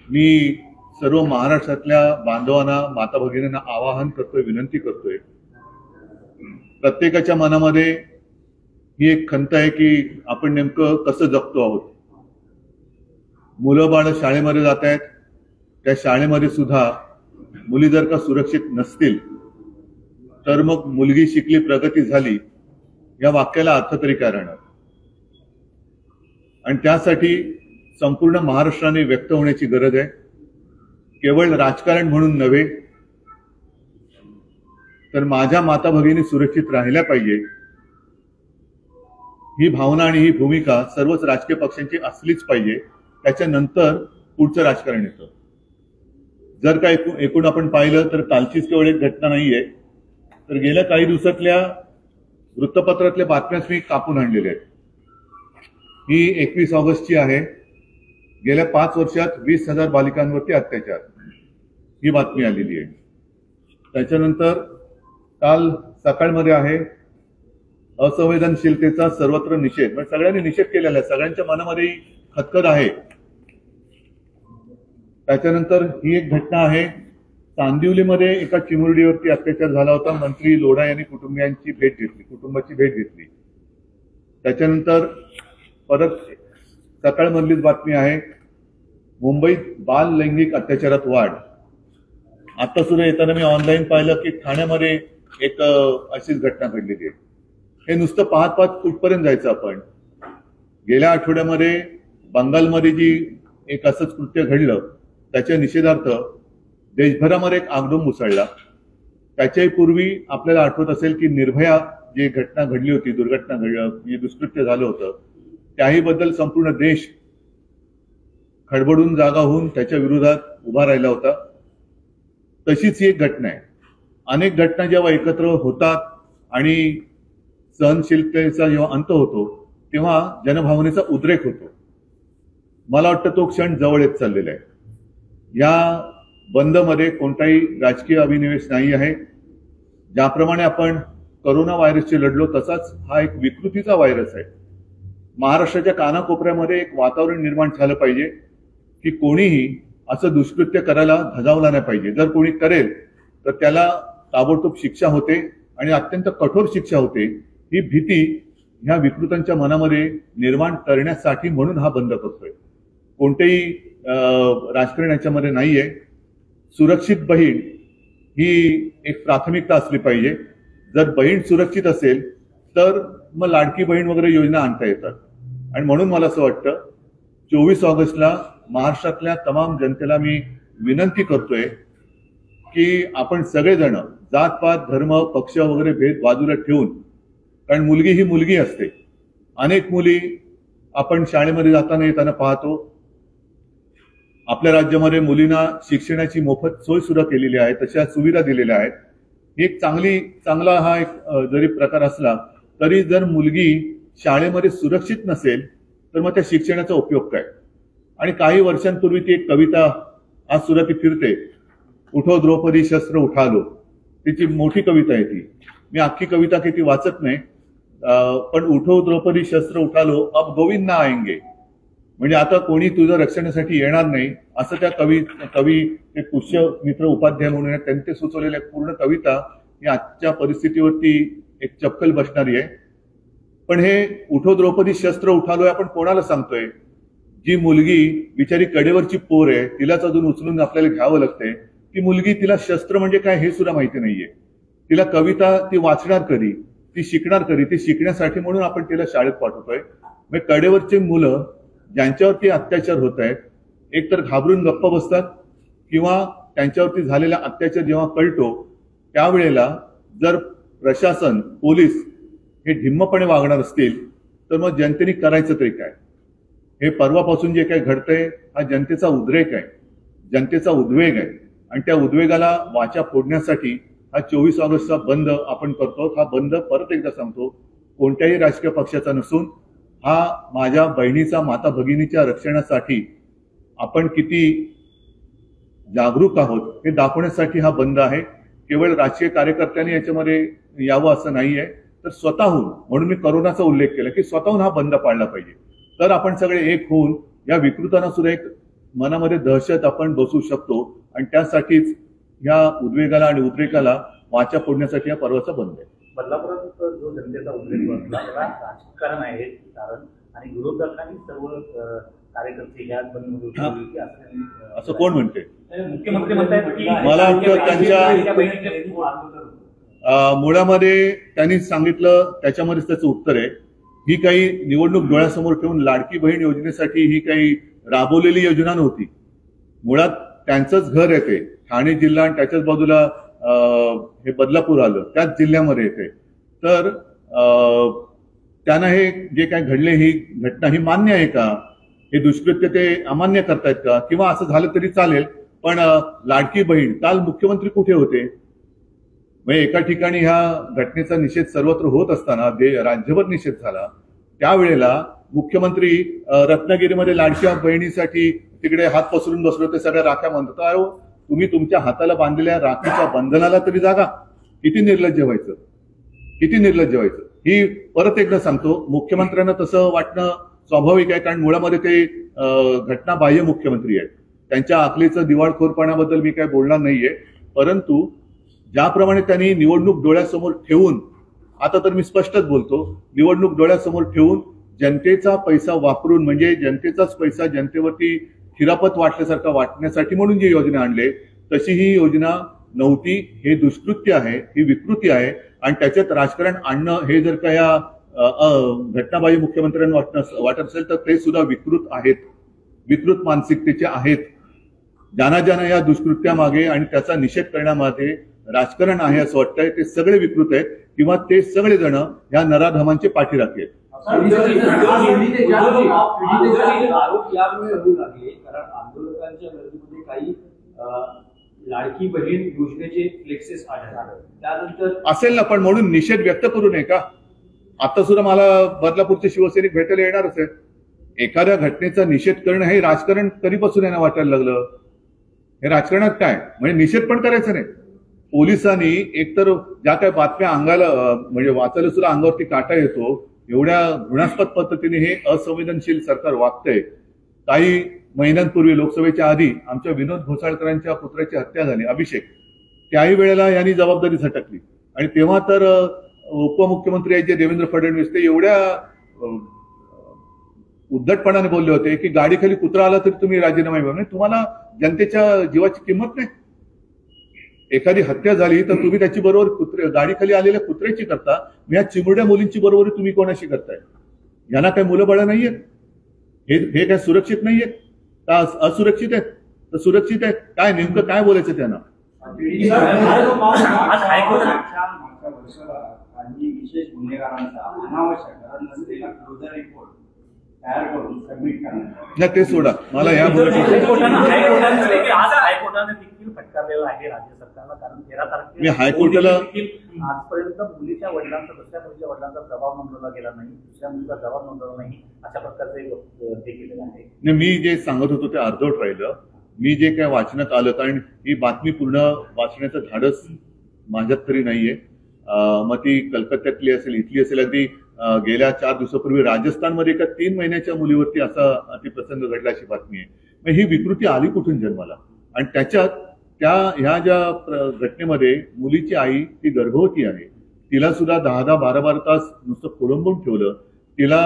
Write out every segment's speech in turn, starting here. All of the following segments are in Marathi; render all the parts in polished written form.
मी सर्व महाराष्ट्रातल्या बांधवांना, माता भगिनींना आवाहन करतोय, विनंती करतोय, प्रत्येकाच्या मनामध्ये ही एक खंत आहे की आपण नेमकं कसं जगतो आहोत. मुलं बाळ शाळेमध्ये जात आहेत, त्या शाळेमध्ये सुद्धा मुली जर का सुरक्षित नसतील तर मग मुलगी शिकली प्रगती झाली या वाक्याला अर्थ तरी काय राहणार. आणि त्यासाठी संपूर्ण महाराष्ट्राने व्यक्त होण्याची गरज आहे. केवळ राजकारण म्हणून नव्हे तर माझ्या माता भगिनी सुरक्षित राहिल्या पाहिजे ही भावना आणि ही भूमिका सर्वच राजकीय पक्षांची असलीच पाहिजे. त्याच्यानंतर पुढचं राजकारण येतं. जर का एकूण आपण पाहिलं तर कालचीच केवळ एक घटना नाहीये, तर गेल्या काही दिवसातल्या वृत्तपत्रातल्या बातम्याच मी कापून आणलेल्या आहेत. ही 21 ऑगस्टची आहे. गेल्या 5 वर्षात 20,000 बालिकांवरती अत्याचार ही बातमी आलेली आहे. त्याच्यानंतर काल सकाळमध्ये आहे असंवेदनशीलतेचा सर्वत्र निषेध. म्हणजे सगळ्यांनी निषेध केलेला आहे, सगळ्यांच्या मनामध्ये खदखद आहे. त्याच्यानंतर ही एक घटना आहे, चांदिवलीमध्ये एका चिमुरडीवरती अत्याचार झाला होता. मंत्री लोढा यांनी कुटुंबाची भेट घेतली. त्याच्यानंतर परत सकाळमधलीच बातमी आहे, मुंबईत बाल लैंगिक अत्याचारात वाढ. आता सुद्धा येताना मी ऑनलाईन पाहिलं की ठाण्यामध्ये एक अशीच घटना घडलेली आहे. हे नुसतं पाहत पाहत कुठपर्यंत जायचं आपण. गेल्या आठवड्यामध्ये बंगालमध्ये जी एक असंच कृत्य घडलं त्याच्या निषेधार्थ देशभरामध्ये एक आगडोंब उसळला. त्याच्याही पूर्वी आपल्याला आठवत असेल की निर्भया जी घटना घडली होती, दुर्घटना घडली, दुष्कृत्य झालं होतं, त्याही बद्दल संपूर्ण देश खडबडून जागा होऊन त्याच्या विरोधात उभा राहिला होता. तशीच ही एक घटना आहे. अनेक घटना जेव्हा एकत्र होतात आणि सहनशीलतेचा जेव्हा अंत होतो तेव्हा जनभावनेचा उद्रेक होतो. मला वाटतं तो क्षण जवळ येत चाललेला आहे. या बंदमध्ये कोणताही राजकीय अभिनिवेश नाही आहे. ज्याप्रमाणे आपण कोरोना व्हायरसशी लढलो तसाच हा एक विकृतीचा व्हायरस आहे. महाराष्ट्राच्या कानाकोपऱ्यामध्ये एक वातावरण निर्माण झालं पाहिजे की कोणीही असं दुष्कृत्य करायला धजावला नाही पाहिजे. जर कोणी करेल तर त्याला ताबडतोब शिक्षा होते आणि अत्यंत कठोर शिक्षा होते. ही भीती ह्या विकृतांच्या मनामध्ये निर्माण करण्यासाठी म्हणून हा बंद करतोय. कोणतेही राजकारण याच्यामध्ये नाहीये. सुरक्षित बहीण ही एक प्राथमिकता असली पाहिजे. जर बहीण सुरक्षित असेल तर मग लाडकी बहीण वगैरे योजना आणता येतात. आणि म्हणून मला असं वाटतं 24 ऑगस्टला महाराष्ट्रातल्या तमाम जनतेला मी विनंती करतोय की आपण सगळेजण जातपात, धर्म, पक्ष वगैरे भेद बाजूला ठेवून, कारण मुलगी ही मुलगी असते. अनेक मुली आपण शाळेमध्ये जाताना येताना पाहतो. आपल्या राज्यामध्ये मुलींना शिक्षणाची मोफत सोय सुद्धा केलेली आहे, तशा सुविधा दिलेल्या आहेत. एक चांगला हा एक जरी प्रकार असला तरी जर मुलगी शाळेमध्ये सुरक्षित नसेल तर मग त्या शिक्षणाचा उपयोग काय. आणि काही वर्षांपूर्वी ती एक कविता आज सुद्धा ती फिरते, उठो द्रौपदी शस्त्र उठालो. तिची मोठी कविता आहे ती. मी अख्खी कविता किती वाचत नाही, पण उठो द्रौपदी शस्त्र उठालो अब गोविंद ना आएंगे. म्हणजे आता कोणी तुझं रक्षणासाठी येणार नाही असं त्या कवी ते पुष्यमित्र उपाध्याय म्हणून त्यांनी सुचवलेल्या पूर्ण कविता ही आजच्या परिस्थितीवरती एक चपकल बसणारी आहे. पण हे उठो द्रौपदी शस्त्र उठालोय आपण कोणाला सांगतोय? जी मुलगी बिचारी कडेवरची पोर आहे, तिलाच अजून उचलून आपल्याला घ्यावं लागतंय. ती मुलगी, तिला शस्त्र म्हणजे काय हे सुद्धा माहिती नाहीये. तिला कविता ती वाचणार कधी, ती शिकणार कधी? ती शिकण्यासाठी म्हणून आपण तिला शाळेत पाठवतोय. मग कडेवरची मुलं ज्यांच्यावरती अत्याचार होत आहेत एकतर घाबरून गप्प बसतात किंवा त्यांच्यावरती झालेला अत्याचार जेव्हा कळतो त्यावेळेला जर प्रशासन, पोलीस हे ढिम्मपणे वागणार असतील तर मग जनतेने करायचं तरी काय? हे परवापासून जे काही घडतंय हा जनतेचा उद्रेक आहे, जनतेचा उद्वेग आहे. आणि त्या उद्वेगाला वाचा फोडण्यासाठी हा 24 ऑगस्टचा बंद आपण करतो. हा बंद परत एकदा सांगतो कोणत्याही राजकीय पक्षाचा नसून हा माझ्या बहिणीचा, माता भगिनीच्या रक्षणासाठी आपण किती जागरूक आहोत हे दाखवण्यासाठी हा बंद आहे. केवळ राजकीय कार्यकर्त्यांनी याच्यामध्ये यावं असं नाहीये, तर स्वतःहून, म्हणून मी करोनाचा उल्लेख केला की स्वतःहून हा बंद पाडला पाहिजे. तर आपण सगळे एक होऊन या विकृतांना सुद्धा एक मनामध्ये दहशत आपण बसू शकतो आणि त्यासाठीच या उद्वेगाला आणि उद्रेकाला वाचा फोडण्यासाठी हा पर्वाचा बंद आहे. बदलापुरात जो जनतेचा उद्रेक बसला त्याला राजकारण आहे कारण आणि विरोधकांनी सर्व कार्यकर्ते यात बंद असं कोण म्हणते? मुख्यमंत्री म्हणतात की मला वाटतं त्यांच्या मुळामध्ये त्यांनी सांगितलं त्याच्यामध्येच त्याचं उत्तर आहे. ही काही निवडणूक डोळ्यासमोर ठेवून लाडकी बहीण योजनेसाठी ही काही राबवलेली योजना नव्हती. मुळात त्यांचंच घर येते ठाणे जिल्हा आणि त्याच्याच बाजूला हे बदलापूर आलं त्याच जिल्ह्यामध्ये येते. तर त्यांना हे जे काय घडले ही घटना ही मान्य आहे का? हे दुष्कृत्य ते अमान्य करतायत का? किंवा असं झालं तरी चालेल पण लाडकी बहीण काल मुख्यमंत्री कुठे होते? म्हणजे एका ठिकाणी ह्या घटनेचा निषेध सर्वत्र होत असताना राज्यभर निषेध झाला त्यावेळेला मुख्यमंत्री रत्नागिरीमध्ये लाडक्या बहिणीसाठी तिकडे हात पसरून बसले होते. सगळ्या राख्या म्हणतात अहो तुम्ही तुमच्या हाताला बांधलेल्या राखीच्या बंधनाला तरी जागा. किती निर्लज्ज व्हायचं, किती निर्लज्ज व्हायचं. ही परत एकदा सांगतो मुख्यमंत्र्यांना तसं वाटणं स्वाभाविक आहे कारण मुळामध्ये ते घटनाबाह्य मुख्यमंत्री आहेत. त्यांच्या आखलीचं दिवाळखोरपणाबद्दल मी काय बोलणार नाहीये परंतु ज्याप्रमाणे त्यांनी निवडणूक डोळ्यासमोर ठेवून आता तर मी स्पष्टच बोलतो निवडणूक डोळ्यासमोर ठेवून जनतेचा पैसा वापरून म्हणजे जनतेचाच पैसा जनतेवरती खिरापत वाटल्यासारखा वाटण्यासाठी म्हणून जी योजना आणले तशी ही योजना नव्हती. हे दुष्कृत्य आहे, ही विकृती आहे आणि त्याच्यात राजकारण आणणं हे जर का या घटनाबाह्य मुख्यमंत्र्यांना वाटत असेल तर ते सुद्धा विकृत आहेत, विकृत मानसिकतेचे आहेत. ज्यांना ज्यांना या दुष्कृत्यामागे आणि त्याचा निषेध करण्यामध्ये राजकारण आहे असं वाटतंय ते सगळे विकृत आहेत किंवा ते सगळे जण या नराधमांचे पाठीराखे आहेत. आरोप यामुळे होऊ लागले कारण आंदोलकांच्या गर्दीमध्ये काही लाडकी बहीण योजनेचे फ्लेक्सेस आढळले. त्यानंतर असेल ना पण म्हणून निषेध व्यक्त करू नये का? आता सुद्धा मला बदलापूरचे शिवसैनिक भेटायला येणारच आहेत. एखाद्या घटनेचा निषेध करणं हे राजकारण कधीपासून यांना वाटायला लागलं? हे राजकारणात काय म्हणजे निषेध पण करायचं नाही. पोलिसांनी एकतर ज्या काही बातम्या अंगाला म्हणजे वाचायला सुद्धा अंगावरती काटा येतो एवढ्या घृणास्पद पद्धतीने हे असंवेदनशील सरकार वागतंय. काही महिन्यांपूर्वी लोकसभेच्या आधी आमच्या विनोद घोसाळकरांच्या पुत्राची हत्या झाली अभिषेक. त्याही वेळेला यांनी जबाबदारी झटकली आणि तेव्हा तर उपमुख्यमंत्री आहेत जे देवेंद्र फडणवीस ते एवढ्या उद्धटपणाने बोलले होते की गाडीखाली कुत्रा आला तरी तुम्ही राजीनामा द्या. तुम्हाला जनतेच्या जीवाची किंमत नाही. एखादी हत्या झाली तर तुम्ही त्याची बरोबर गाडीखाली आलेल्या कुत्र्याची करता. या चिमुरड्या मुलींची बरोबरी तुम्ही कोणाशी करताय? यांना काही मुलं बाळ नाहीयेत? हे काय सुरक्षित नाहीयेत का? असुरक्षित आहेत तर सुरक्षित आहेत? काय नेमकं काय बोलायचं त्यांना? विशेष गुन्हेगारांचा अनावश्यक गरज नसलेला क्लोजर रिपोर्ट तयार करून सबमिट करण्यात नाही ते सोडा मला या हायकोर्टाने देखील फटकारलेला आहे राज्य सरकारला कारण 13 तारखेला मी हायकोर्टाला आजपर्यंत मुलीच्या वडिलांचा दुसऱ्या मुलीच्या वडिलांचा जबाब नोंदवला गेला नाही, दुसऱ्या मुलीचा जबाब नोंदवला नाही अशा प्रकारचे हे केलेलं आहे. मी जे सांगत होतो ते अर्धवट राहिलं. मी जे काय वाचनात आलं कारण ही बातमी पूर्ण वाचण्याचं धाडस माझ्यात तरी नाहीये. मग ती कलकत्त्यातली असेल इथली असेल. अगदी गेल्या 4 दिवसापूर्वी राजस्थानमध्ये एका 3 महिन्याच्या मुलीवरती असा अतिप्रसंग घडला अशी बातमी आहे. मग ही विकृती आली कुठून जन्माला? आणि त्याच्यात ह्या ज्या घटनेमध्ये मुलीची आई ती गर्भवती आहे. तिला सुद्धा 10-10, 12-12 तास नुसतं खोळंबून ठेवलं. तिला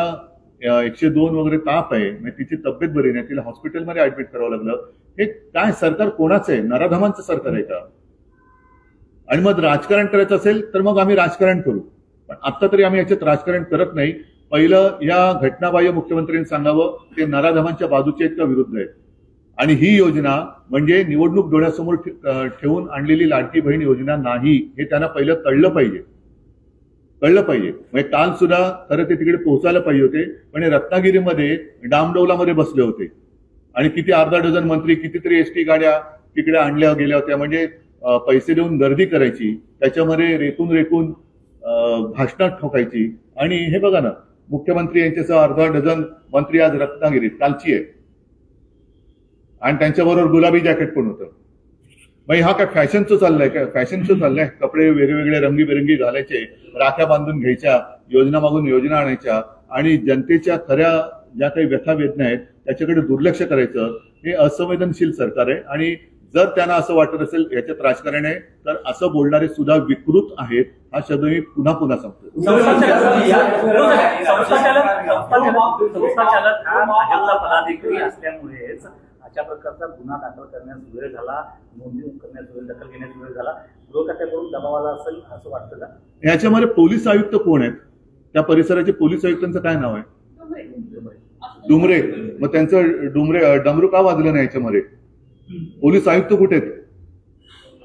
102 वगैरे ताप आहे. म्हणजे तिची तब्येत बरी नाही. तिला हॉस्पिटलमध्ये ऍडमिट करावं लागलं. हे काय सरकार कोणाचं आहे? नराधमांचं सरकार आहे का? आणि मग राजकारण करायचं असेल तर मग आम्ही राजकारण करू पण आता तरी आम्ही याच्यात राजकारण करत नाही. पहिलं या घटनाबाह्य मुख्यमंत्र्यांनी सांगावं ते नराधमांच्या बाजूचे आहेत का विरुद्ध आहेत. आणि ही योजना म्हणजे निवडणूक डोळ्यासमोर ठेवून आणलेली लाडकी बहीण योजना नाही हे त्यांना पहिलं कळलं पाहिजे. म्हणजे काल सुद्धा खरं ते तिकडे पोहोचायला पाहिजे होते पण रत्नागिरीमध्ये डामडौलामध्ये बसले होते आणि किती अर्धा डझन मंत्री कितीतरी एसटी गाड्या तिकडे आणल्या गेल्या होत्या. म्हणजे पैसे देऊन गर्दी करायची त्याच्यामध्ये रेकून भाषणात ठोकायची. आणि हे बघा ना मुख्यमंत्री यांच्यासह अर्धा डझन मंत्री आज रत्नागिरीत कालची आहे आणि त्यांच्याबरोबर गुलाबी जॅकेट पण होतं. भाई हा काय फॅशनचं चाललंय? काय फॅशनचं चाललंय? कपडे वेगवेगळे रंगीबेरंगी घालायचे, राख्या बांधून घ्यायच्या, योजना मागून योजना आणायच्या आणि जनतेच्या खऱ्या ज्या काही व्यथा वेदना आहेत त्याच्याकडे दुर्लक्ष करायचं. हे असंवेदनशील सरकार आहे आणि जर त्यांना असं वाटत असेल याच्यात राजकारण आहे तर असं बोलणारे सुद्धा विकृत आहेत, हा शब्द मी पुन्हा पुन्हा सांगतो. संस्थाचालक हा भाजपचा पदाधिकारी असल्यामुळेच अशा प्रकारचा गुन्हा दाखल करण्यास वेळ झाला, नोंदणी करण्यास वेळ, दखल घेण्यास वेळ झाला. गृहखात्याकडून दबाव आला असेल असं वाटतं का? याच्यामध्ये पोलीस आयुक्त कोण आहेत? त्या परिसराचे पोलीस आयुक्तांचं काय नाव आहे? डुमरे. मग त्यांचं डमरू का वाजलं नाही याच्यामध्ये? पोलीस आयुक्त कुठे आहेत?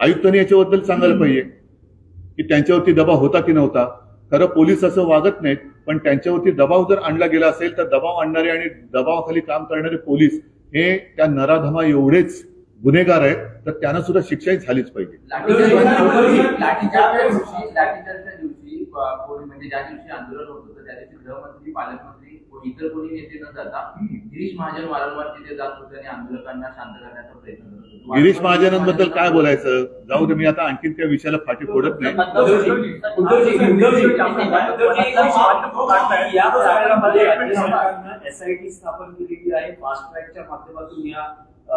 आयुक्तांनी याच्याबद्दल सांगायला पाहिजे की त्यांच्यावरती दबाव होता की नव्हता. खरं पोलीस असं वागत नाहीत, पण त्यांच्यावरती दबाव जर आणला गेला असेल तर दबाव आणणारे आणि दबावाखाली काम करणारे पोलीस हे त्या नराधमा एवढेच गुन्हेगार आहेत, तर त्यांना सुद्धा शिक्षाही झालीच पाहिजे. लाठीचार्जच्या दिवशी म्हणजे ज्या दिवशी आंदोलन होत होतं त्या दिवशी गृहमंत्री, पालकमंत्री, इतर कोणी नेते न जाता गिरीश महाजन वारंवार तिथे जात होते आणि आंदोलकांना शांत करण्याचा प्रयत्न करत होते. गिरीश महाजनांबद्दल काय बोलायचं? जाऊ दे, मी आता आणखीन त्या विषयाला फाटी फोडत नाही. SIT स्थापन केलेली आहे, फास्ट ट्रॅकच्या माध्यमातून या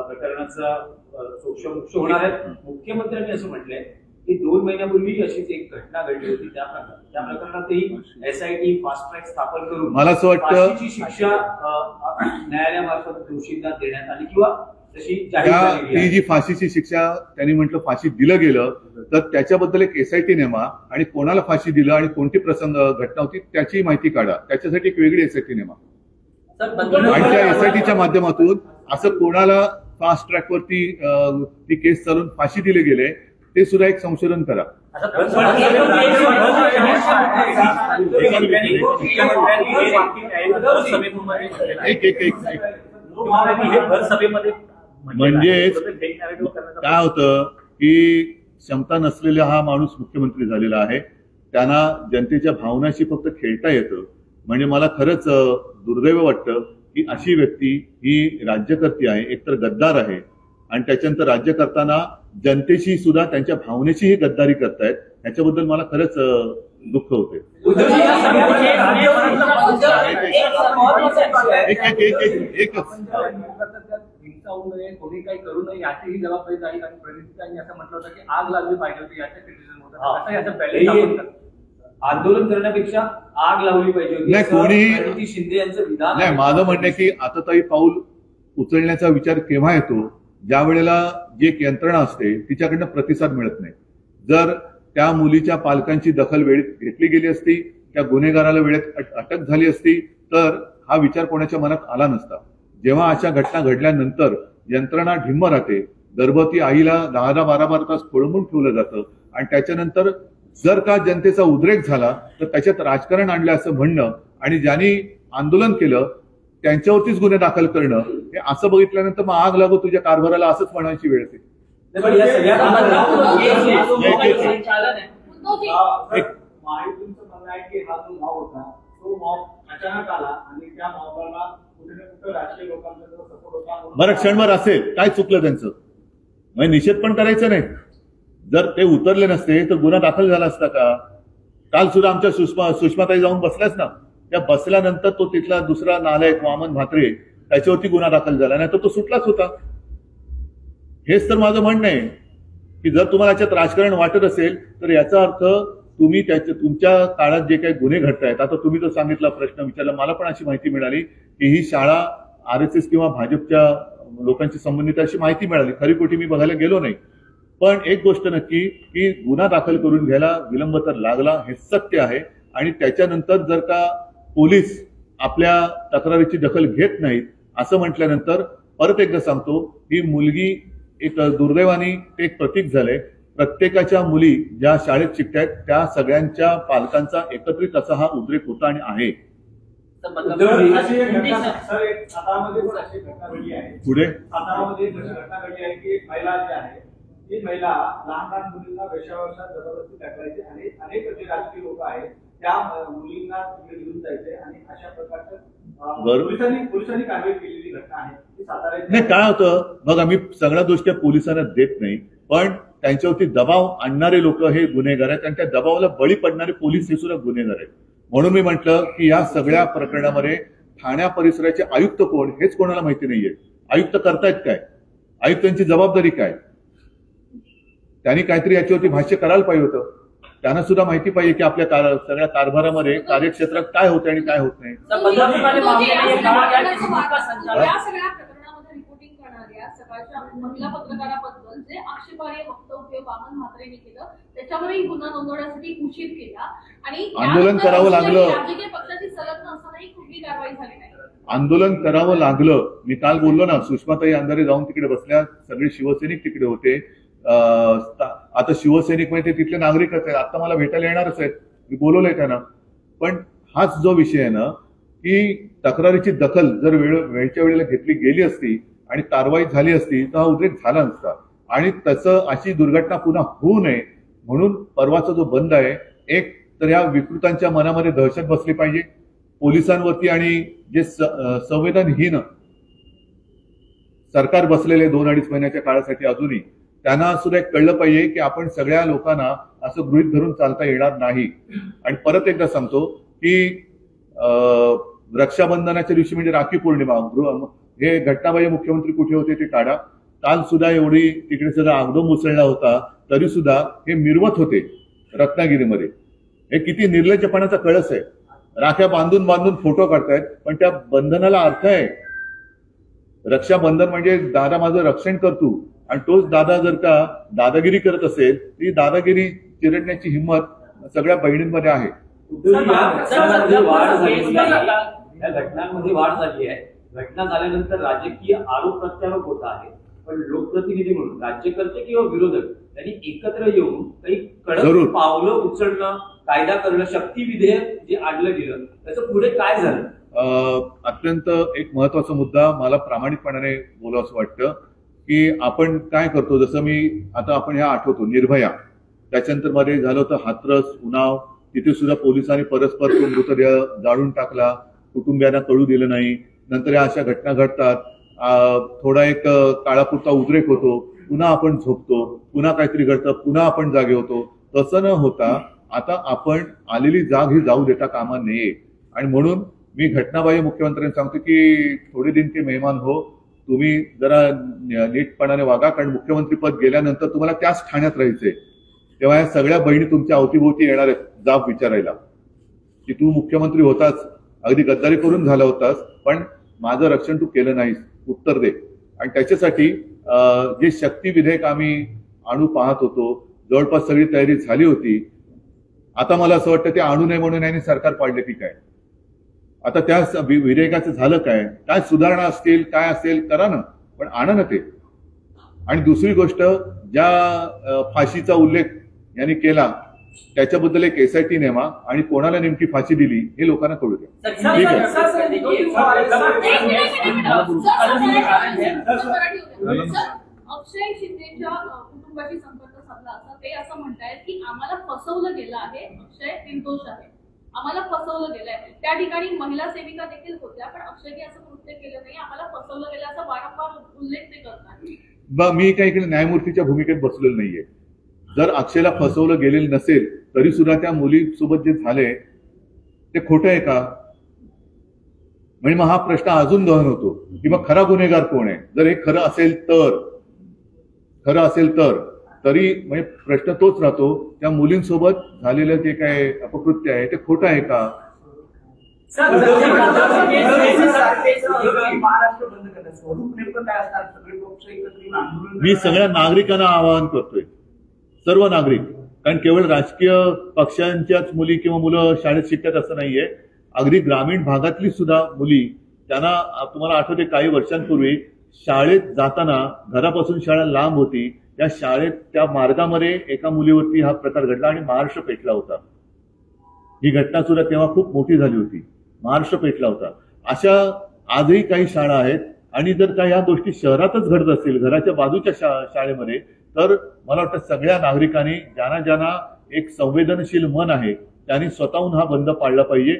प्रकरणाचा सोक्ष होणार आहे. मुख्यमंत्र्यांनी असं म्हटलंय की 2 महिन्यापूर्वी अशीच एक घटना घडली होती, त्या प्रकरणातही SIT फास्ट ट्रॅक स्थापन करून मला असं वाटतं फाशीची शिक्षा न्यायालयामार्फत दोषींना देण्यात आली किंवा तशी जाहीर झालेली ती आहे. जी फाशीची शिक्षा त्यांनी म्हटलं फाशी दिलं गेलं तर त्याच्याबद्दल एक SIT नेमा आणि कोणाला फाशी दिलं आणि कोणती प्रसंग घटना होती त्याची माहिती काढा. त्याच्यासाठी एक वेगळी SIT नेमा आणि त्या SITच्या माध्यमातून असं कोणाला फास्ट ट्रॅकवरती ती केस चालून फाशी दिले गेले ते सुद्धा एक संशोधन करा. म्हणजेच काय होतं की क्षमता नसलेला हा माणूस मुख्यमंत्री झालेला आहे, त्यांना जनतेच्या भावनाशी फक्त खेळता येतं. म्हणजे मला खरंच दुर्दैव वाटतं की अशी व्यक्ती ही राज्यकर्ती आहे, एकतर गद्दार आहे आणि त्याच्यानंतर राज्य करताना जनतेशी सुद्धा त्यांच्या भावनेचीही गद्दारी करतायत. याच्याबद्दल मला खरंच दुःख होते. कोणी काही करू नये याचीही जबाबदारी जाईल आणि प्रणितीतांनी असं म्हटलं होतं की आग लागली पाहिजे होती, याचं क्रिटिसिझम होतं. आंदोलन करण्यापेक्षा आग लावली पाहिजे होती. नाही, कोणी प्रणिती शिंदे यांचं विधान नाही. माझं म्हणणं आहे की आताताई पाऊल उचलण्याचा विचार केव्हा येतो? ज्या वेळेला जी एक यंत्रणा असते तिच्याकडनं प्रतिसाद मिळत नाही. जर त्या मुलीच्या पालकांची दखल वेळेत घेतली गेली असती, त्या गुन्हेगाराला वेळेत अटक झाली असती तर हा विचार कोणाच्या मनात आला नसता. जेव्हा अशा घटना घडल्यानंतर यंत्रणा ढिम्म राहते, गर्भवती आईला 10-12 तास खोळंबून ठेवलं जातं आणि त्याच्यानंतर जर का जनतेचा उद्रेक झाला तर त्याच्यात राजकारण आणलं असं म्हणणं आणि ज्यांनी आंदोलन केलं त्यांच्यावरतीच गुन्हे दाखल करणं, हे असं बघितल्यानंतर मग आग लागो तुझ्या कारभाराला असंच म्हणायची वेळ येते. महायुतीचं म्हणणं आहे की हा जो मॉब होता तो मॉब अचानक आला आणि त्या मॉबला कुठे ना कुठे राजकीय लोकांचा सपोर्ट होता. बरं, क्षणभर असेल, काय चुकलं त्यांचं? म्हणजे निषेध पण करायचं नाही. जर ते उतरले नसते तर गुन्हा दाखल झाला असता का? काल सुद्धा आमच्या सुषमाताई जाऊन बसल्याच ना, त्या बसल्यानंतर तो तिथला दुसरा नालायक वामन म्हात्रे त्याच्यावरती गुन्हा दाखल झाला, नाही तर तो सुटलाच होता. हेच तर माझं म्हणणं आहे की जर तुम्हाला याच्यात राजकारण वाटत असेल तर याचा अर्थ तुम्ही तुमच्या काळात जे काही गुन्हे घडतायत, आता तुम्ही जो सांगितला प्रश्न विचारला, मला पण अशी माहिती मिळाली की ही शाळा RSS किंवा भाजपच्या लोकांशी संबंधित अशी माहिती मिळाली. खरी खोटी मी बघायला गेलो नाही, पण एक गोष्ट नक्की की गुन्हा दाखल करून घ्यायला विलंब तर लागला, हे सत्य आहे. आणि त्याच्यानंतर जर का पोलीस आपल्या तक्रारीची दखल घेत नाहीत असं म्हटल्यानंतर परत एकदा सांगतो, ही मुलगी एक दुर्दैवाने ते एक प्रतीक झालंय. प्रत्येकाच्या मुली ज्या शाळेत शिकतायत त्या सगळ्यांच्या पालकांचा एकत्रित असा हा उद्रेक होता आणि आहे. अशी एक घटना सर, एक सातारामध्ये पण अशी घटना घडली आहे. पुढे सातारामध्ये अशी घटना घडली आहे की एक महिला जी आहे ती महिला लहान मुलींना वेश्यावरच्या जबरदस्ती टाकायची आणि अनेक जे राजकीय लोक आहेत त्या मुलींना तिकडे घेऊन जायचे आणि अशा प्रकारचं पोलिसांनी कारवाई केलेली घटना आहे ती सातारा. नाही, काय होतं बघा, मी सगळ्या गोष्टी पोलिसांना देत नाही, पण त्यांच्यावरती दबाव आणणारे लोक हे गुन्हेगार आहेत आणि त्या दबावाला बळी पडणारे पोलीस हे सुद्धा गुन्हेगार आहेत. म्हणून मी म्हटलं की या सगळ्या प्रकरणामध्ये ठाण्या परिसराचे आयुक्त कोण हेच कोणाला माहिती नाहीये. आयुक्त करतायत काय? आयुक्तांची जबाबदारी काय? त्यांनी काहीतरी याच्यावरती भाष्य करायला पाहिजे होतं. त्यांना सुद्धा माहिती पाहिजे की आपल्या सगळ्या कारभारामध्ये कार्यक्षेत्रात काय होते आणि काय होत नाही. या सगळ्या प्रकरणामध्ये रिपोर्टिंग करणाऱ्या सकाळच्या महिला पत्रकाराबद्दल जे आक्षेपार्ह वक्तव्य वामन म्हात्रेंनी केलं त्याच्यामुळे गुन्हा नोंदवण्यासाठी उशीर केला आणि आंदोलन करावं लागलं. राजकीय पक्षाची संलग्न असतानाही कुठली कारवाई झाली नाही. आंदोलन करावं लागलं. मी काल बोललो ना, सुषमाताई अंधारे जाऊन तिकडे बसल्या, सगळे शिवसैनिक तिकडे होते. आता शिवसैनिक म्हणजे तिथले नागरिकच आहेत, आता मला भेटायला येणारच आहेत, मी बोलवलंय त्यांना. पण हाच जो विषय आहे ना की तक्रारीची दखल जर वेळच्या वेळेला घेतली गेली असती आणि कारवाई झाली असती तर हा उद्रेक झाला नसता. आणि तसं अशी दुर्घटना पुन्हा होऊ नये म्हणून परवाचा जो बंद आहे, एक तर या विकृतांच्या मनामध्ये दहशत बसली पाहिजे पोलिसांवरती, आणि जे संवेदनहीन सरकार बसलेले 2-2.5 महिन्याच्या काळासाठी अजूनही त्यांना सुद्धा एक कळलं पाहिजे की आपण सगळ्या लोकांना असं गृहीत धरून चालता येणार नाही. आणि परत एकदा सांगतो की रक्षाबंधनाच्या दिवशी म्हणजे राखी पौर्णिमा, हे घटनाबाह्य मुख्यमंत्री कुठे होते ते काढा. काल सुद्धा एवढी तिकडे सुद्धा आगडो मुसळला होता तरी सुद्धा हे मिरवत होते रत्नागिरीमध्ये. हे किती निर्लज्जपणाचा कळस आहे. राख्या बांधून बांधून फोटो काढतायत, पण त्या बंधनाला अर्थ आहे. रक्षाबंधन म्हणजे दादा माझं रक्षण करतो, आणि तोच दादा जर का दादागिरी करत असेल ती दादागिरी चिरडण्याची हिंमत सगळ्या बहिणींमध्ये आहे. या घटनांमध्ये वाढ झाली आहे. घटना झाल्यानंतर राजकीय आरोप प्रत्यारोप होत आहे, पण लोकप्रतिनिधी म्हणून राज्यकर्ते किंवा विरोधक त्यांनी एकत्र येऊन काही कडक पावलं उचलणं, कायदा करणं, शक्ती विधेयक जे आणलं गेलं त्याचं पुढे काय झालं? अत्यंत एक महत्वाचा मुद्दा मला प्रामाणिकपणाने बोलावंसं वाटतं की आपण काय करतो. जसं मी आता आपण ह्या आठवतो निर्भया, त्याच्यानंतर मध्ये झालं होतं हाथरस, उन्नाव, तिथे सुद्धा पोलिसांनी परस्पर तो मृतदेह जाळून टाकला, कुटुंबियांना कळू दिलं नाही. नंतर या अशा घटना घडतात, थोडा एक काळापुरता उद्रेक होतो, पुन्हा आपण झोपतो, पुन्हा काहीतरी घडतं, पुन्हा आपण जागे होतो. तसं न होता आता आपण आलेली जाग ही जाऊ देता कामा नये. आणि म्हणून मी घटनाबाह्य मुख्यमंत्र्यांना सांगतो की थोडे दिन के मेहमान हो, तुम्ही जरा नीटपणाने वागा, कारण मुख्यमंत्री पद गेल्यानंतर तुम्हाला त्याच ठाण्यात राहायचंय. तेव्हा या सगळ्या बहिणी तुमच्या अवतीभोवती येणार आहेत जाब विचारायला की तू मुख्यमंत्री होतास, अगदी गद्दारी करून झाला होतास, पण माझं रक्षण तू केलं नाहीस, उत्तर दे. आणि त्याच्यासाठी जे शक्ती विधेयक आम्ही आणू पाहत होतो, जवळपास सगळी तयारी झाली होती. आता मला असं वाटतं ते आणू नये म्हणून यांनी सरकार पाडले की काय. आता त्या विधेयकाचं झालं काय, काय सुधारणा असतील, काय असेल करा ना, पण आणा ना ते. आणि दुसरी गोष्ट, ज्या फाशीचा उल्लेख यांनी केला त्याच्याबद्दल एक SIT नेमा आणि कोणाला नेमकी फाशी दिली हे लोकांना कळू द्या. ठीक आहे. अक्षय शिंदेच्या कुटुंबाशी संपर्क साधला असता ते असं म्हणतायत की आम्हाला फसवलं गेलं आहे, अक्षय निर्दोष आहे, आम्हाला फसवलं गेलंय. त्या ठिकाणी महिला सेविका देखील होत्या, पण अक्षयने असं कृत्य केलं नाही, आम्हाला फसवलं गेलं असा वारंवार उल्लेख ते करतात. मी काही इकडे न्यायमूर्तीच्या भूमिकेत बसलेलो नाहीये. जर अक्षयला फसवलं गेलेलं नसेल तरी सुद्धा त्या मुलीसोबत जे झाले ते खोटं आहे का? म्हणजे मग हा प्रश्न अजून गहन होतो की मग खरा गुन्हेगार कोण आहे. जर हे खरं असेल तर तरी म्हणजे प्रश्न तोच राहतो, त्या मुलींसोबत झालेलं जे काय अपकृत्य आहे ते खोटं आहे का? मी सगळ्या नागरिकांना आवाहन करतोय, सर्व नागरिक, कारण केवळ राजकीय पक्षांच्याच मुली किंवा मुलं शाळेत शिकतात असं नाहीये. अगदी ग्रामीण भागातली सुद्धा मुली, त्यांना तुम्हाला आठवते काही वर्षांपूर्वी शाळेत जाताना, घरापासून शाळा लांब होती, त्या शाळेत त्या मार्गामध्ये एका मुलीवरती हा प्रकार घडला आणि महाराष्ट्र पेटला होता. ही घटना सुद्धा तेव्हा खूप मोठी झाली होती, महाराष्ट्र पेटला होता. अशा आजही काही शाळा आहेत. आणि जर का ह्या गोष्टी शहरातच घडत असतील, घराच्या बाजूच्या शाळेमध्ये, तर मला वाटतं सगळ्या नागरिकांनी, ज्यांना एक संवेदनशील मन आहे, त्यांनी स्वतःहून हा बंद पाळला पाहिजे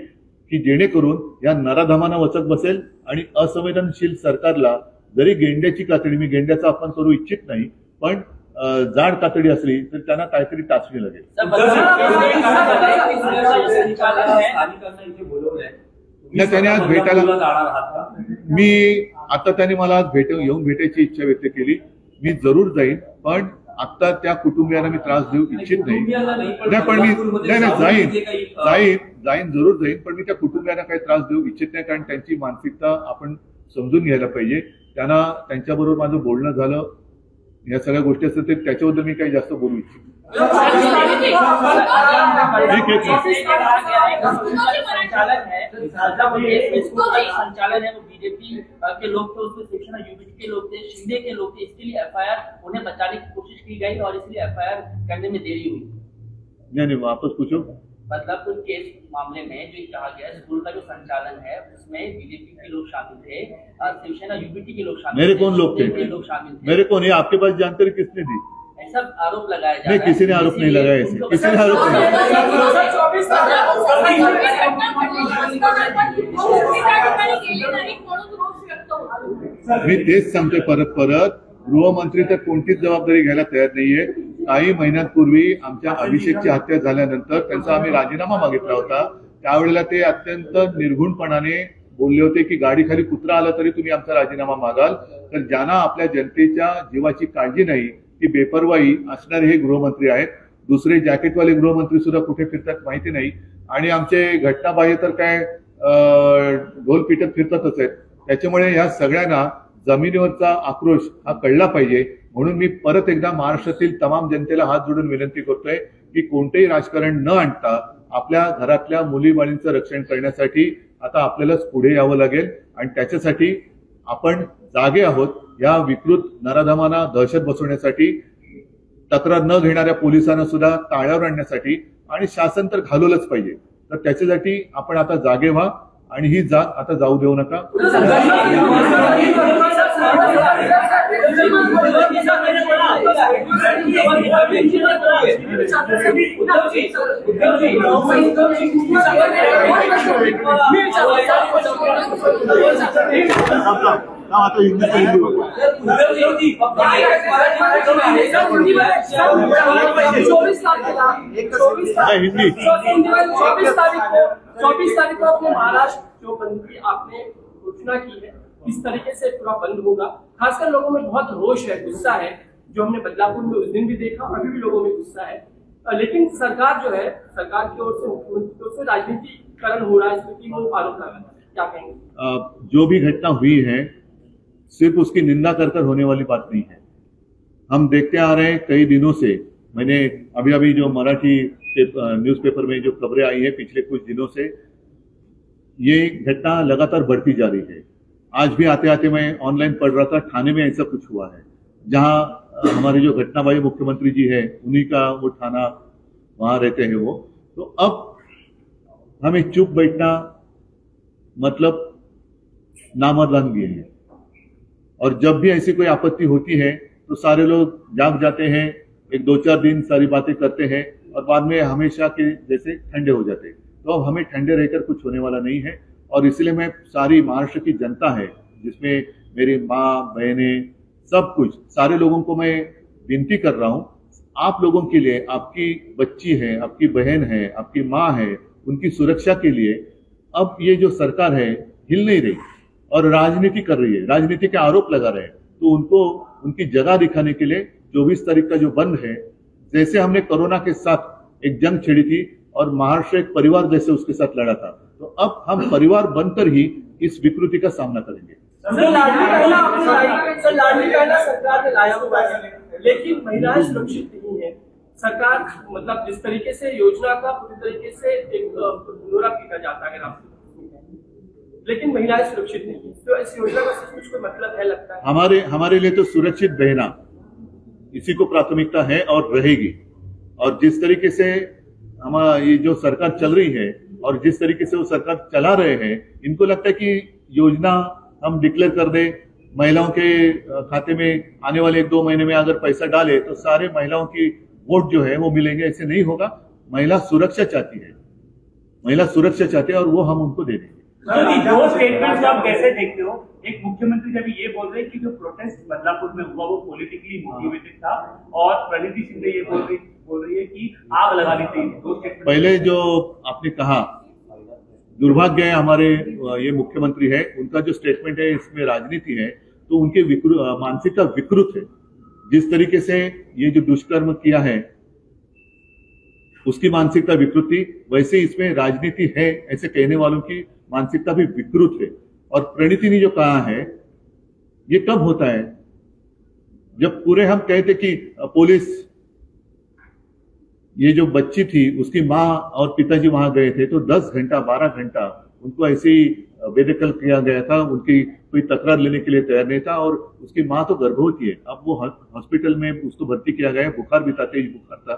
की जेणेकरून या नराधमांना वचक बसेल आणि असंवेदनशील सरकारला जरी गेंड्याची कातडी, मी गेंड्याचा अपमान करू इच्छित नाही, पण जाड कातडी असली तर त्यांना काहीतरी टाचणी लागेल. नाही, त्याने आज भेटायला जाणार आहात का? मी आता त्याने मला आज येऊन भेटायची इच्छा व्यक्त केली. मी जरूर जाईन, पण आता त्या कुटुंबियांना मी त्रास देऊ इच्छित नाही. नाही, पण मी जाईन जरूर जाईन, पण मी त्या कुटुंबियांना काही त्रास देऊ इच्छित नाही, कारण त्यांची मानसिकता आपण समजून घ्यायला पाहिजे. त्यांना त्यांच्याबरोबर माझं बोलणं झालं, या सगळ्या गोष्टी असतात, त्याच्याबद्दल मी काही जास्त बोलू इच्छित संचालन है वो बीजेपी के लोग थे, उसमें शिवसेना यूबीटी के लोग थे, शिंदे के लोग थे, इसके लिए एफआईआर उन्हें बचाने की कोशिश की गई और इसलिए एफआईआर करने में देरी हुई। नहीं, वापस पूछो। बदलापुर केस मामले में जो कहा गया स्कूल का जो संचालन है उसमें बीजेपी के लोग शामिल थे, शिवसेना यूबीटी के लोग शामिल थे, मेरे कौन लोग थे? लोग शामिल थे। मेरे कौन? ये आपके पास जानकारी किसने दी? ऐसा आरोप लगाया जा रहा नहीं, है। किसी ने आरोप नहीं लगाया ऐसे, किसी ने आरोप नहीं मी तेच सांगतोय परत गृहमंत्री तर कोणतीच जबाबदारी घ्यायला तयार नाहीये. काही महिन्यांपूर्वी आमच्या अभिषेकची हत्या झाल्यानंतर त्यांचा आम्ही राजीनामा मागितला होता. त्यावेळेला ते अत्यंत निर्घुणपणाने बोलले होते की गाडीखाली कुत्रा आला तरी तुम्ही आमचा राजीनामा मागाल. तर ज्यांना आपल्या जनतेच्या जीवाची काळजी नाही ती बेपर्वाई असणारे हे गृहमंत्री आहेत. दुसरे जॅकेटवाले गृहमंत्री सुद्धा कुठे फिरतात माहिती नाही, आणि आमचे घटनाबाह्य तर काय ढोल पिटत फिरतातच आहेत. त्याच्यामुळे या सगळ्यांना जमिनीवरचा आक्रोश हा कळला पाहिजे. म्हणून मी परत एकदा महाराष्ट्रातील तमाम जनतेला हात जोडून विनंती करतोय की कोणतेही राजकारण न आणता आपल्या घरातल्या मुलीबाळींचं रक्षण करण्यासाठी आता आपल्यालाच पुढे यावं लागेल, आणि त्याच्यासाठी आपण जागे आहोत. या विकृत नराधमांना दहशत बसवण्यासाठी, तक्रार न घेणाऱ्या पोलिसांना सुद्धा ताळ्यावर आणण्यासाठी, आणि शासन तर घालवलंच पाहिजे. तर त्याच्यासाठी आपण आता जागे व्हा आणि ही जाग आता जाऊ देऊ नका. आता हिंदी हिंदी 24 तारीख को अपने महाराष्ट्र जो बंद की आपने घोषणा की है, इस तरीके से पूरा बंद होगा। खासकर लोगों में बहुत रोष है, गुस्सा है, जो हमने बदलापुर में उस दिन भी देखा, अभी भी लोगों में गुस्सा है। लेकिन सरकार जो है, सरकार की ओर से, मुख्यमंत्री की ओर से राजनीतिकरण हो रहा है, इसमें वो आरोप लगा है, क्या कहेंगे? जो भी घटना हुई है सिर्फ उसकी निंदा कर होने वाली बात नहीं है। हम देखते आ रहे हैं कई दिनों से, मैंने अभी जो मराठी न्यूज़पेपर में जो खबरें आई है पिछले कुछ दिनों से, ये घटना लगातार बढ़ती जा रही है। आज भी आते आते मैं ऑनलाइन पढ़ रहा था, थाने में ऐसा कुछ हुआ है जहां हमारे जो घटनाबाई मुख्यमंत्री जी है उन्हीं का वो थाना वहां रहते हैं वो। तो अब हमें चुप बैठना मतलब नामर्दानगी है, और जब भी ऐसी कोई आपत्ति होती है तो सारे लोग जाग जाते हैं, एक 2-4 दिन सारी बातें करते हैं और बाद में हमेशा के जैसे ठंडे हो जाते हैं। तो अब हमें ठंडे रहकर कुछ होने वाला नहीं है, और इसलिए मैं सारी महाराष्ट्र की जनता है जिसमें मेरी माँ बहनें सब कुछ सारे लोगों को मैं विनती कर रहा हूँ, आप लोगों के लिए, आपकी बच्ची है, आपकी बहन है, आपकी माँ है, उनकी सुरक्षा के लिए अब ये जो सरकार है हिल नहीं रही और राजनीति कर रही है, राजनीति के आरोप लगा रहे हैं। तो उनको उनकी जगह दिखाने के लिए 24 तारीख का जो बंद है, जैसे हमने कोरोना के साथ एक जंग छेड़ी थी और महाराष्ट्र एक परिवार जैसे उसके साथ लड़ा था, तो अब हम परिवार बनकर ही इस विकृति का सामना करेंगे। लाडली बहना सरकार ने लाया हुआ है, लेकिन महिलाएं सुरक्षित नहीं है। सरकार मतलब जिस तरीके से योजना का पूरी तरीके से एक ब्यौरा पीटा जाता है, अगर आप लेकिन महिलाएं सुरक्षित नहीं है, तो इस योजना का सच कोई मतलब है लगता है? हमारे लिए तो सुरक्षित बहना इसी को प्राथमिकता है और रहेगी। और जिस तरीके से हमारा ये जो सरकार चल रही है और जिस तरीके से वो सरकार चला रहे हैं, इनको लगता है कि योजना हम डिक्लेयर कर दे, महिलाओं के खाते में आने वाले 1-2 महीने में अगर पैसा डाले तो सारे महिलाओं की वोट जो है वो मिलेंगे। ऐसे नहीं होगा। महिला सुरक्षा चाहती है, महिला सुरक्षा चाहती है और वो हम उनको दे देंगे। दो स्टेटमेंट आप कैसे देखते हो? एक मुख्यमंत्री जब ये बोल रहे हैं कि जो प्रोटेस्ट बदलापुर में हुआ वो पॉलिटिकली मोटिवेटेड था, और प्रणीति शिंदे ये बोल रही है कि आग लगानी थी। दो स्टेटमेंट। पहले जो आपने कहा दुर्भाग्य है हमारे ये मुख्यमंत्री है, उनका जो स्टेटमेंट है इसमें राजनीति है, तो उनकी मानसिकता विकृत है। जिस तरीके से ये जो दुष्कर्म किया है उसकी मानसिकता विकृत थी, वैसे इसमें राजनीति है ऐसे कहने वालों की मानसिकता भी विकृत है। और प्रणीति ने जो कहा है ये कब होता है, जब पूरे हम कहते कि पुलिस, ये जो बच्ची थी उसकी माँ और पिताजी वहां गए थे तो 10 घंटा 12 घंटा उनको ऐसे ही बेदखल किया गया था, उनकी कोई तकरार लेने के लिए तैयार नहीं था। और उसकी माँ तो गर्भवती है, अब वो हॉस्पिटल में उसको भर्ती किया गया, बुखार भी था, तेज बुखार था।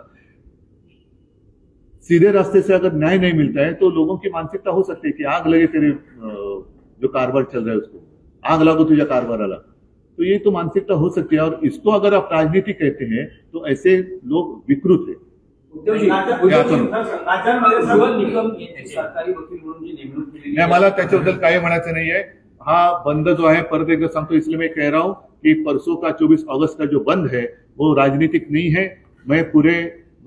सीधे रास्ते से अगर न्याय नहीं मिलता है तो लोगों की मानसिकता हो सकती है कि आग लगे तेरे जो कारोबार चल रहा है उसको, आग लागो तुझे कारोबाराला, तो ये तो मानसिकता हो सकती है। और इसको अगर आप राजनीति कहते हैं तो ऐसे लोग विकृत है। जीवन निकम यांची सरकारी वकील म्हणून जी नेमणूक केलेली नाही, मला त्याच्याबद्दल काही म्हणायचं नाहीये। हा बंद जो है, परत एकदा सांगतो, इसलिए मैं कह रहा हूं कि परसों का 24 अगस्त का जो बंद है वो राजनीतिक नहीं है। मैं पूरे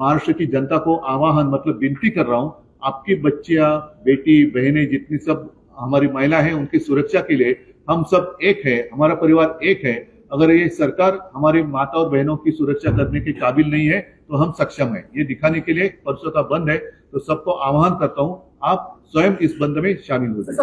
महाराष्ट्र की जनता को आह्वान मतलब विनती कर रहा हूं, आपकी बच्चियां, बेटी, बहनें, जितनी सब हमारी महिला हैं उनकी सुरक्षा के लिए हम सब एक है, हमारा परिवार एक है। अगर ये सरकार हमारी माता और बहनों की सुरक्षा करने के काबिल नहीं है तो हम सक्षम है, ये दिखाने के लिए परसों का बंद है। तो सबको आह्वान करता हूं, आप स्वयं इस बंद में शामिल हो जाए।